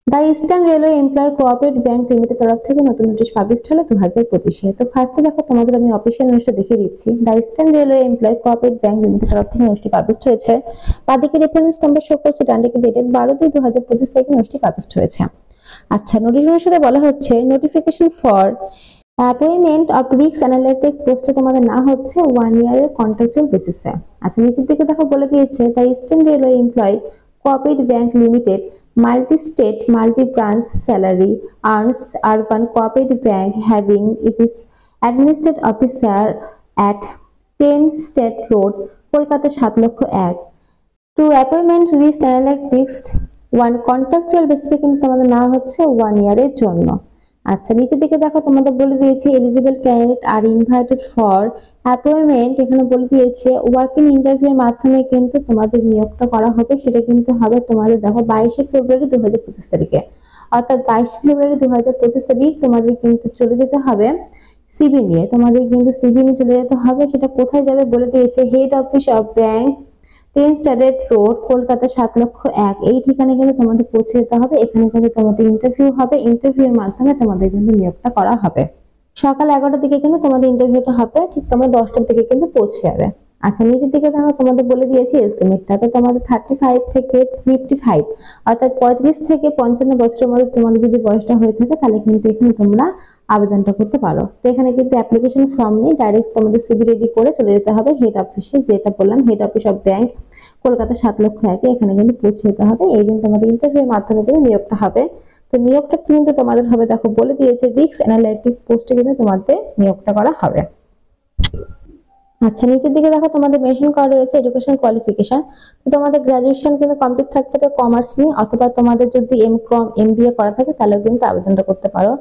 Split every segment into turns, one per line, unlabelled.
The Eastern Railway employ cooperative bank limited তরফ থেকে নতুন নোটিশ পাবলিশ হলো 2025-এ। তো ফার্স্টে দেখো তোমাদের আমি অফিসিয়াল নোটিশটা দেখিয়ে দিচ্ছি। The Eastern Railway employ cooperative bank limited তরফ থেকে নোটিশটি পাবলিশ হয়েছে। বাঁদিকে রেফারেন্স নাম্বার শো করছে, ডান দিকে ডেটেড 12/2/2025 তারিখে নোটিশটি পাবলিশ হয়েছে। আচ্ছা, নোটিশ অনুসারে বলা হচ্ছে notification for appointment of risk analytic পোস্টে তোমাদের না হচ্ছে 1 ইয়ারের কন্ট্রাকচুয়াল বেসিসে। আচ্ছা, নিচের দিকে দেখো বলে দিয়েছে the Eastern Railway employ cooperative bank limited multi-state, multi-branch salary earns urban cooperative bank having its administrative officer at 10 State Road, Kolkata 7,01,000 to appointment risk analytics one contractual basis কিন্তু তোমাদের না হচ্ছে 1 ইয়ারের জন্য। আচ্ছা, নিচের দিকে দেখো তোমাদের বলে দিয়েছে eligible candidate are invited for appointment. এখানে বলে দিয়েছে ওয়াক ইন ইন্টারভিউর মাধ্যমে কিন্তু তোমাদের নিয়োগটা করা হবে। সেটা কিন্তু হবে তোমাদের দেখো 22 ফেব্রুয়ারি 2025 তারিখে, অর্থাৎ 22 ফেব্রুয়ারি 2025 তারিখ তোমাদের কিন্তু চলে যেতে হবে সিভি নিয়ে। তোমাদের কিন্তু সিভি নিয়ে চলে যেতে হবে। সেটা কোথায় যাবে বলে দিয়েছে, হেড অফিস অফ ব্যাংক 10 স্টারেট রোড, কলকাতা 7,01,000 এই ঠিকানায় কিন্তু তোমাদের পৌঁছে যেতে হবে। এখানে কিন্তু তোমাদের ইন্টারভিউ হবে। ইন্টারভিউর মাধ্যমে তোমাদের কিন্তু নিয়োগটা করা হবে। সকাল 11টার দিকে কিন্তু তোমাদের ইন্টারভিউটা হবে, ঠিক তোমরা 10টার দিকে কিন্তু পৌঁছে যাবে। আচ্ছা, নিচের দিকে দেখো তোমাদের বলে দিয়েছি এজ লিমিটটা। তো তোমাদের 35 থেকে 55 অর্থাৎ 35 থেকে 55 বছরের মধ্যে তোমাদের যদি বয়সটা হয়ে থাকে তাহলে কিন্তু এখানে তোমরা আবেদনটা করতে পারো। তো এখানে কিন্তু অ্যাপ্লিকেশন ফর্ম নেই, ডাইরেক্ট তোমাদের সিভি রেডি করে চলে যেতে হবে হেড অফিসে, যেটা বললাম head office of bank Kolkata 7,01,000 এখানে কিন্তু পৌঁছে যেতে হবে। এই দিন তোমাদের ইন্টারভিউর মাধ্যমে কিন্তু নিয়োগটা হবে। তো নিয়োগটা কিন্তু তোমাদের হবে দেখো বলে দিয়েছে রিস্ক অ্যানালিটিক পোস্টে কিন্তু তোমাদের নিয়োগটা করা হবে। আচ্ছা, নিচের দিকে দেখো তোমাদের মেনশন করা রয়েছে এডুকেশন কোয়ালিফিকেশন। তো তোমাদের গ্রাজুয়েশন কিন্তু কমপ্লিট থাকতে হবে কমার্স নিয়ে, অথবা তোমাদের যদি এমকম এমবিএ করা থাকে তাহলেও কিন্তু আবেদনটা করতে পারো।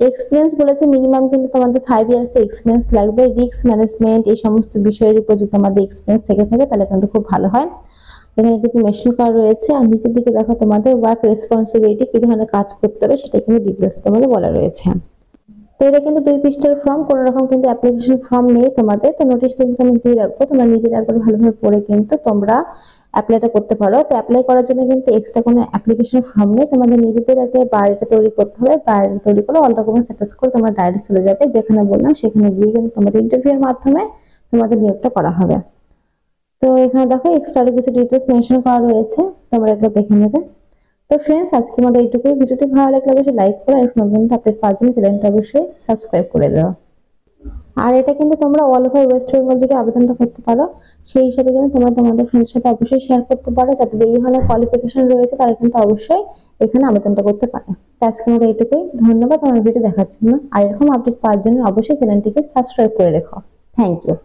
এক্সপিরিয়েন্স বলেছে মিনিমাম কিন্তু তোমাদের 5 ইয়ার্স এক্সপিরিয়েন্স লাগবে। রিস্ক ম্যানেজমেন্ট এই সমস্ত বিষয়ের উপর যদি তোমাদের এক্সপিরিয়েন্স থেকে থাকে তাহলে কিন্তু খুব ভালো হয়। এখানে কিন্তু মেনশন করা রয়েছে। আর নিচের দিকে দেখো তোমাদের ওয়ার্ক রেসপন্সিবিলিটি কি ধরনের কাজ করতে হবে সেটা কিন্তু ডিটেইলস তোমাদের বলা রয়েছে। তো এটা কিন্তু 2 পৃষ্ঠার ফর্ম, কোনো রকম কিন্তু অ্যাপ্লিকেশন ফর্ম নেই তোমাদের। তো নোটিশ কিন্তু আমি দিয়ে রাখবো, তোমরা নিজেরা একবার ভালোভাবে পড়ে কিন্তু তোমরা অ্যাপ্লাইটা করতে পারো। তো অ্যাপ্লাই করার জন্য কিন্তু এক্সট্রা কোনো অ্যাপ্লিকেশন ফর্ম নেই, তোমাদের নিজেদের একটা বায়োডাটা তৈরি করতে হবে। বায়োডাটা তৈরি করে অল ডকুমেন্টস অ্যাটাচ করে তোমরা ডাইরেক্ট চলে যাবে যেখানে বললাম, সেখানে গিয়ে কিন্তু তোমাদের ইন্টারভিউর মাধ্যমে তোমাদের নিয়োগটা করা হবে। তো এখানে দেখো এক্সট্রা আরো কিছু ডিটেইলস মেনশন করা রয়েছে, তোমরা একবার দেখে নেবে। তো ফ্রেন্ডস, আজকে আমাদের এইটুকুই। ভিডিওটি ভালো লাগলে অবশ্যই লাইক করো, আর নতুন আপডেট পাওয়ার জন্য চ্যানেলটা অবশ্যই সাবস্ক্রাইব করে দাও। আর এটা কিন্তু তোমরা অল ওভার ওয়েস্ট বেঙ্গল জুড়ে আবেদনটা করতে পারো, সেই হিসাবে কিন্তু তোমরা তোমাদের ফ্রেন্ডের সাথে অবশ্যই শেয়ার করতে পারো, যাতে এই ধরনের কোয়ালিফিকেশন রয়েছে তারা কিন্তু অবশ্যই এখানে আবেদনটা করতে পারে। তো আজকে আমাদের এইটুকুই। ধন্যবাদ আমার ভিডিও দেখার জন্য। আর এরকম আপডেট পাওয়ার জন্য অবশ্যই চ্যানেলটিকে সাবস্ক্রাইব করে রেখো। Thank you.